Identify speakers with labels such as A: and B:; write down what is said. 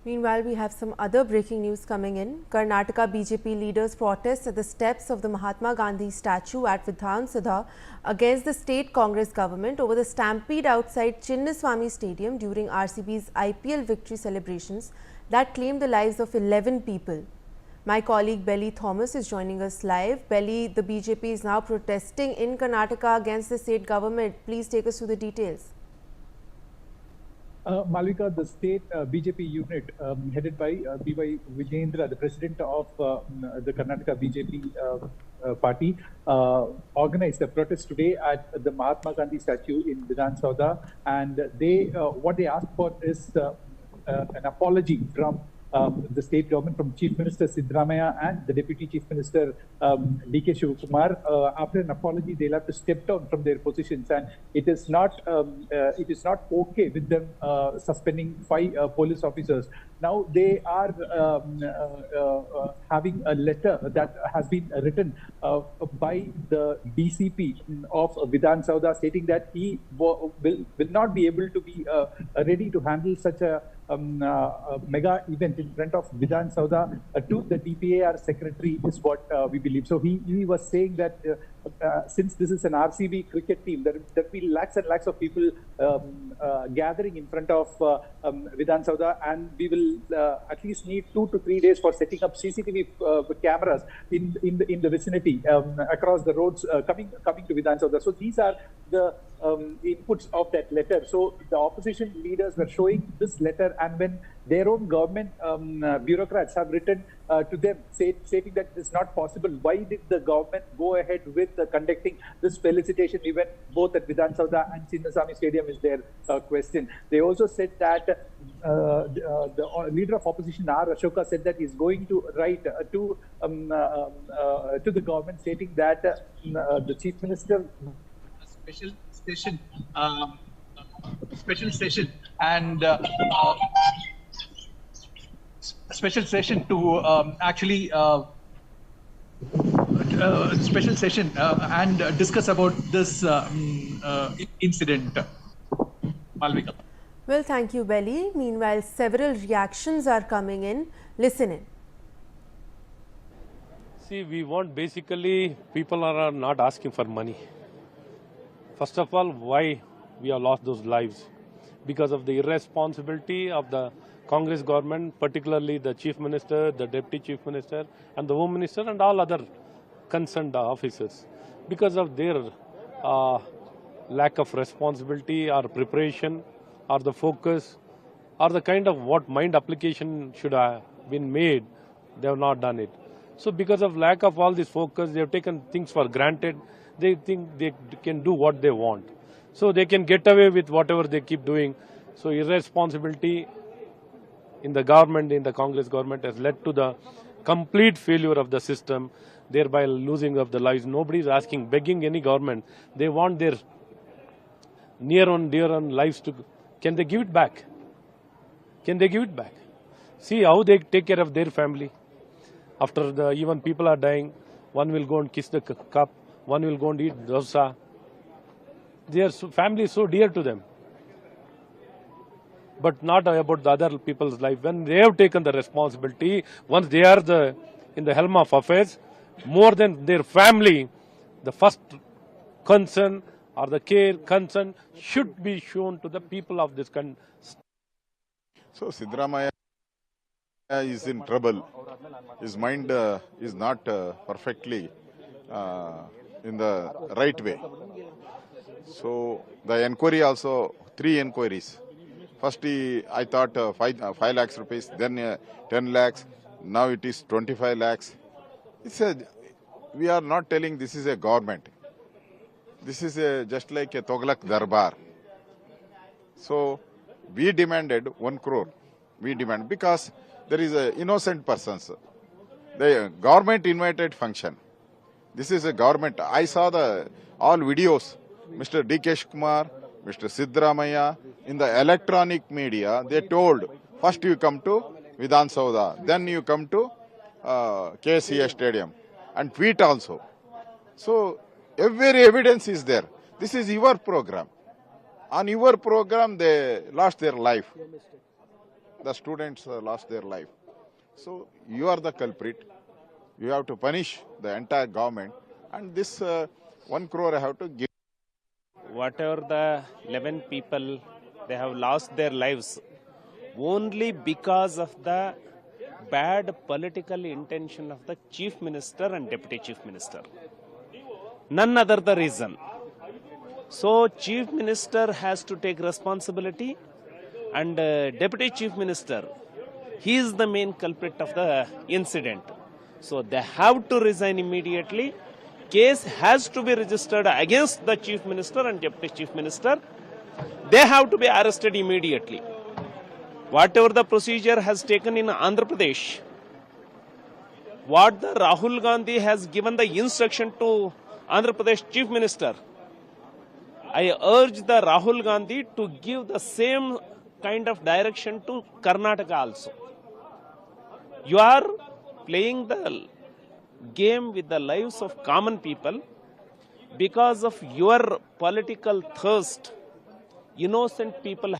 A: Meanwhile, we have some other breaking news coming in. Karnataka BJP leaders protest at the steps of the Mahatma Gandhi statue at Vidhan Sabha against the state Congress government over the stampede outside Chinnaswamy Stadium during RCB's IPL victory celebrations that claimed the lives of 11 people. My colleague Belly Thomas is joining us live. Belly, the BJP is now protesting in Karnataka against the state government. Please take us through the details.
B: Malvika, the state BJP unit headed by B.Y. Vijayendra, the president of the Karnataka BJP party, organized a protest today at the Mahatma Gandhi statue in Vidhan Sabha, and what they asked for is an apology from the state government, from Chief Minister Siddaramaiah and the Deputy Chief Minister D.K. Shivakumar. After an apology, they'll have to step down from their positions, and it is not okay with them suspending 5 police officers. Now they are having a letter that has been written by the DCP of Vidhan Sabha stating that he will not be able to be ready to handle such a mega event in front of Vidhan Sabha to the DPAR secretary is what we believe. So he was saying that since this is an RCB cricket team, there will be lakhs and lakhs of people gathering in front of Vidhan Sabha, and we will at least need 2 to 3 days for setting up CCTV cameras in the vicinity across the roads coming to Vidhan Sabha. So these are the inputs of that letter. So the opposition leaders were showing this letter, and when their own government bureaucrats have written to them stating that it is not possible, why did the government go ahead with conducting this felicitation event both at Vidhan Sabha and Chinnaswamy Stadium is their question. They also said that the leader of opposition R. Ashoka said that he is going to write to the government stating that the Chief Minister
C: special session and special session to special session and discuss about this incident. Malvika.
A: Well, thank you, Belly. Meanwhile, several reactions are coming in. Listen in.
D: See, we want basically, people are not asking for money. First of all, why we have lost those lives? Because of the irresponsibility of the Congress government, particularly the Chief Minister, the Deputy Chief Minister, and the Home Minister, and all other concerned officers. Because of their lack of responsibility or preparation or the focus or the kind of what mind application should have been made, they have not done it. So because of lack of all this focus, they have taken things for granted. They think they can do what they want. So they can get away with whatever they keep doing. So irresponsibility in the government, in the Congress government, has led to the complete failure of the system, thereby losing of the lives. Nobody is asking, begging any government. They want their near and dear lives to, can they give it back? Can they give it back? See how they take care of their family. After the, even people are dying, one will go and kiss the cup, one will go and eat dosa. Their family is so dear to them. But not about the other people's life. When they have taken the responsibility, once they are in the helm of affairs, more than their family, the first concern or the concern should be shown to the people of this country.
E: So Siddaramaiah is in trouble. His mind is not perfectly in the right way. So the inquiry also, 3 inquiries. First, I thought 5 lakhs rupees, then 10 lakhs, now it is 25 lakhs. We are not telling this is a government. This is just like a Toghlaq Darbar. So we demanded 1 crore. We demand because there is a innocent persons. The government invited function. This is a government. I saw all videos. Mr. D.K. Shivakumar, Mr. Siddaramaiah, in the electronic media, they told, first you come to Vidhan Sabha, then you come to KCA Stadium, and tweet also. So every evidence is there. This is your program. On your program, they lost their life. the students lost their life. So you are the culprit. You have to punish the entire government, and this 1 crore I have to give.
F: Whatever the 11 people, they have lost their lives only because of the bad political intention of the chief minister and deputy chief minister. None other the reason. So chief minister has to take responsibility, and deputy chief minister, he is the main culprit of the incident. So they have to resign immediately. Case has to be registered against the chief minister and deputy chief minister. They have to be arrested immediately. Whatever the procedure has taken in Andhra Pradesh, what the Rahul Gandhi has given the instruction to Andhra Pradesh chief minister, I urge the Rahul Gandhi to give the same kind of direction to Karnataka also. You are playing the game with the lives of common people because of your political thirst. Innocent people